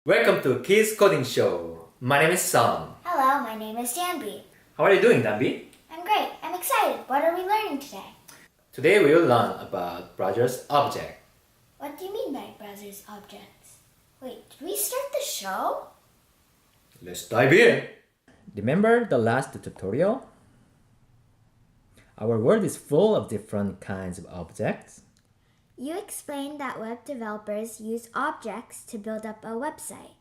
Welcome to Kids Coding Show. My name is Sam. Hello, my name is Danby. How are you doing, Danby? I'm great. I'm excited. What are we learning today? Today we will learn about browser's object. What do you mean by browser's objects? Wait, did we start the show? Let's dive in. Remember the last tutorial? Our world is full of different kinds of objects. You explained that web developers use objects to build up a website.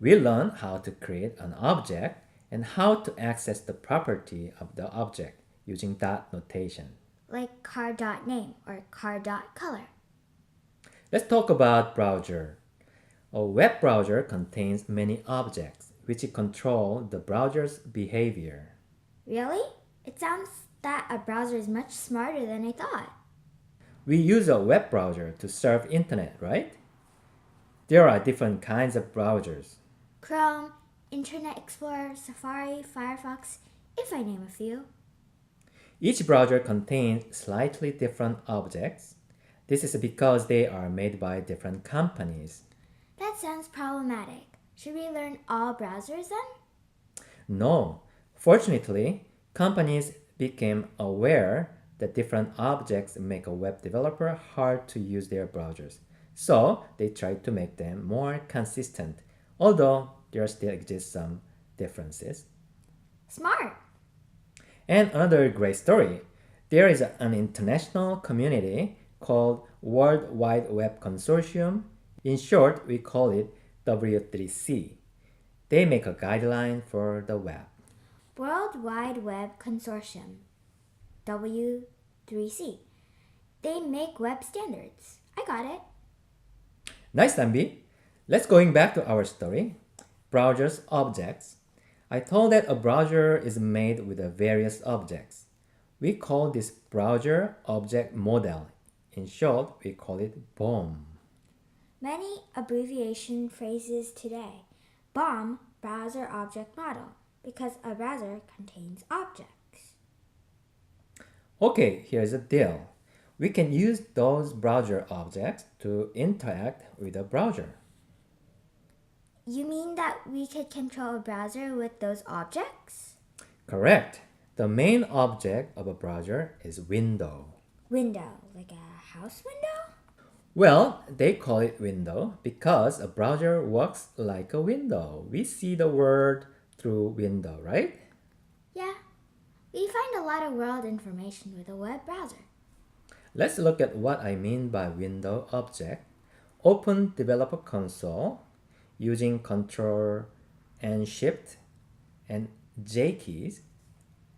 We learn how to create an object and how to access the property of the object using dot notation. Like car.name or car.color. Let's talk about browser. A web browser contains many objects which control the browser's behavior. Really? It sounds that a browser is much smarter than I thought. We use a web browser to surf internet, right? There are different kinds of browsers. Chrome, Internet Explorer, Safari, Firefox, if I name a few. Each browser contains slightly different objects. This is because they are made by different companies. That sounds problematic. Should we learn all browsers then? No, fortunately, companies became aware that different objects make a web developer hard to use their browsers. So they tried to make them more consistent, although there still exist some differences. Smart. And another great story. There is an international community called World Wide Web Consortium. In short, we call it W3C. They make a guideline for the web. World Wide Web Consortium, W3C. They make web standards. I got it. Nice, Dambi. Let's going back to our story. Browser's objects. I told that a browser is made with various objects. We call this browser object model. In short, we call it BOM. Many abbreviation phrases today. BOM, Browser Object Model, because a browser contains objects. Okay, here's the deal. We can use those browser objects to interact with the browser. You mean that we could control a browser with those objects? Correct. The main object of a browser is window. Window, like a house window? Well, they call it window because a browser works like a window. We see the world through window, right? Yeah. We find a lot of world information with a web browser. Let's look at what I mean by window object. Open developer console using Ctrl and Shift and J keys,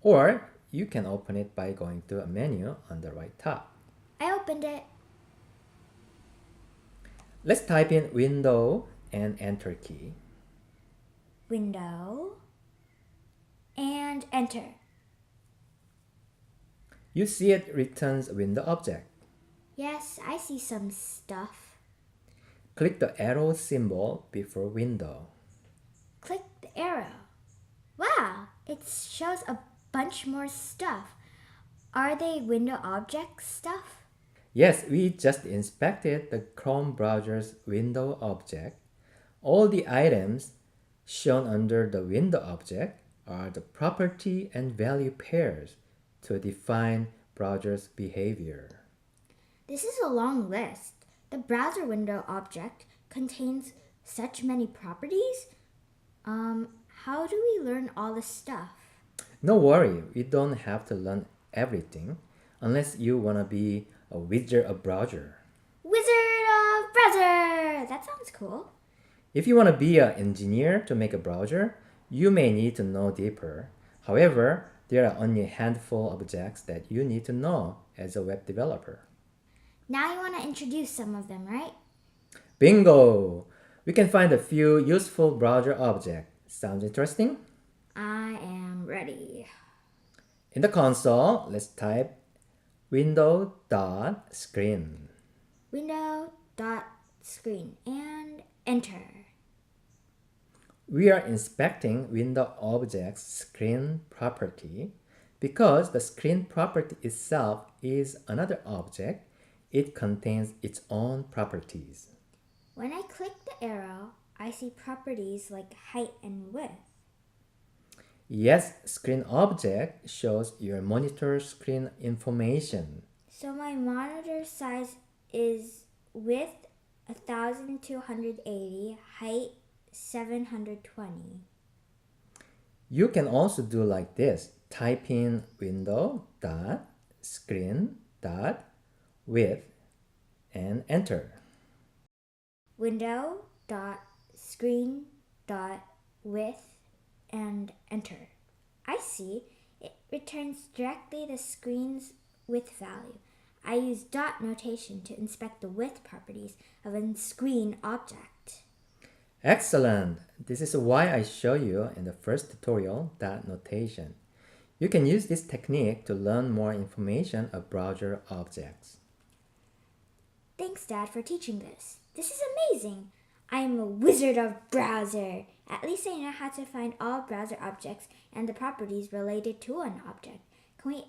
or you can open it by going to a menu on the right top. I opened it. Let's type in window and enter key. Window and enter. You see it returns window object. Yes, I see some stuff. Click the arrow symbol before window. Click the arrow. Wow, it shows a bunch more stuff. Are they window object stuff? Yes, we just inspected the Chrome browser's window object. All the items shown under the window object are the property and value pairs to define browser's behavior. This is a long list. The browser window object contains such many properties. How do we learn all this stuff? No worry, we don't have to learn everything unless you want to be a wizard of browser. Wizard of Browser! That sounds cool. If you want to be an engineer to make a browser, you may need to know deeper. However, there are only a handful of objects that you need to know as a web developer. Now you want to introduce some of them, right? Bingo! We can find a few useful browser objects. Sounds interesting? I am ready. In the console, let's type window.screen. Window.screen and enter. We are inspecting window object's screen property because the screen property itself is another object. It contains its own properties. When I click the arrow, I see properties like height and width. Yes, screen object shows your monitor screen information. So my monitor size is width 1280, height 720. You can also do like this. Type in window dot screen dot width and enter. Window dot screen dot width and enter. I see. It returns directly the screen's width value. I use dot notation to inspect the width properties of a screen object. Excellent! This is why I show you in the first tutorial dot notation. You can use this technique to learn more information of browser objects. Thanks, Dad, for teaching this. This is amazing. I am a wizard of browser. At least I know how to find all browser objects and the properties related to an object. Can we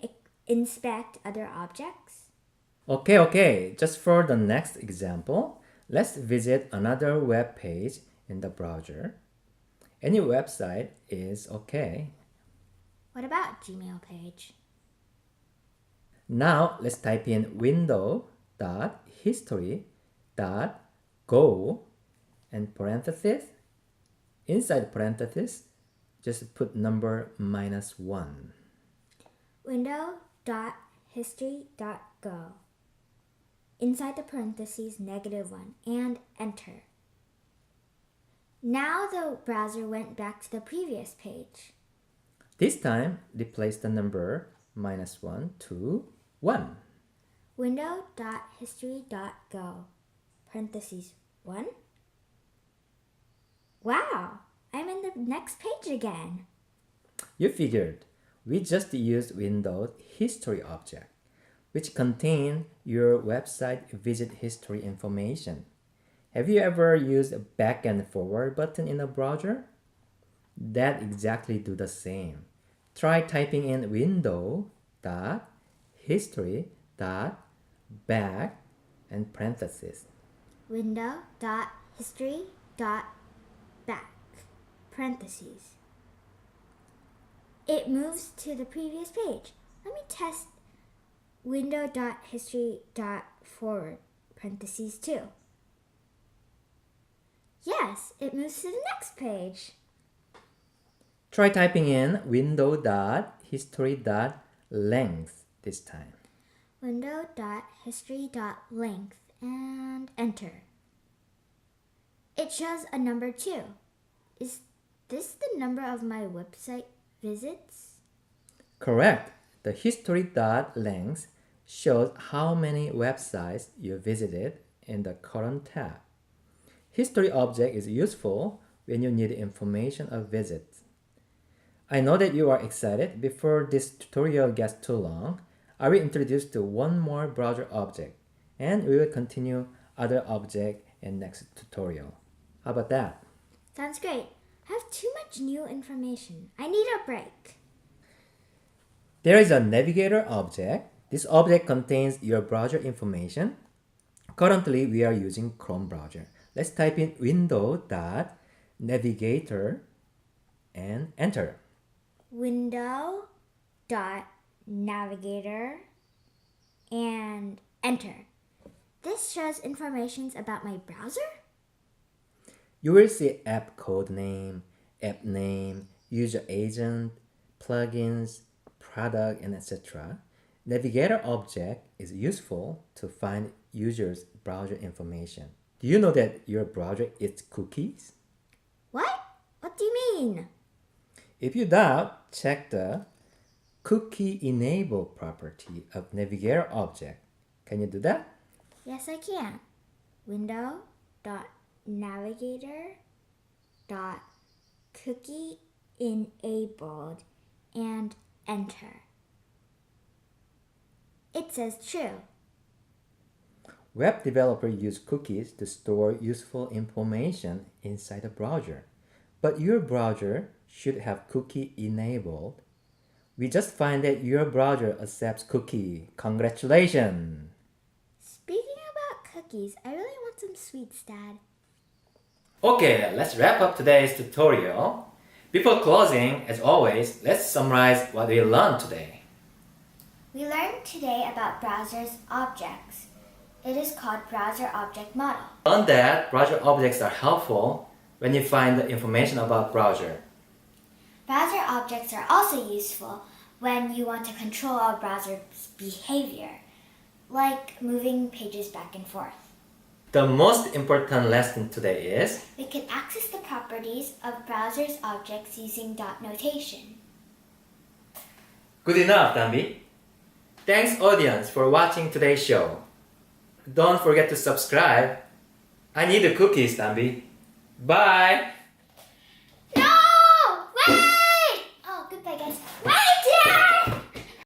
inspect other objects? Okay. Just for the next example, let's visit another web page in the browser. Any website is okay. What about Gmail page? Now let's type in window.history.go and parenthesis. Inside parenthesis, just put number -1. Window.history.go. Inside the parentheses, -1, and enter. Now the browser went back to the previous page. This time, replace the number -1 to 1. Window.history.go. Parentheses 1. Wow, I'm in the next page again. You figured. We just used Windows history object, which contain your website visit history information. Have you ever used a back and forward button in a browser? That exactly do the same. Try typing in window.history.back and parentheses. Window.history.back. Parentheses. It moves to the previous page. Let me test window.history.forward. Parentheses 2. Yes, it moves to the next page. Try typing in window.history.length this time. Window.history.length and enter. It shows a number 2. Is this the number of my website visits? Correct. The history.length shows how many websites you visited in the current tab. History object is useful when you need information of visits. I know that you are excited. Before this tutorial gets too long, I will introduce to one more browser object, and we will continue other object in next tutorial. How about that? Sounds great. I have too much new information. I need a break. There is a navigator object. This object contains your browser information. Currently, we are using Chrome browser. Let's type in window.navigator and enter. Window.navigator and enter. This shows information about my browser? You will see app code name, app name, user agent, plugins, product, and etc. Navigator object is useful to find users' browser information. Do you know that your browser eats cookies? What? What do you mean? If you doubt, check the cookie enable property of Navigator object. Can you do that? Yes, I can. Window.navigator.cookie enabled and enter. It says true. Web developers use cookies to store useful information inside the browser. But your browser should have cookie enabled. We just find that your browser accepts cookie. Congratulations! Speaking about cookies, I really want some sweets, Dad. Okay, let's wrap up today's tutorial. Before closing, as always, let's summarize what we learned today. We learned today about browser's objects. It is called browser object model. Learn that browser objects are helpful when you find the information about browser. Browser objects are also useful when you want to control a browser's behavior, like moving pages back and forth. The most important lesson today is We can access the properties of browser's objects using dot notation. good enough, Dambi. Thanks audience for watching today's show. Don't forget to subscribe. I need the cookies, Dambi. Bye!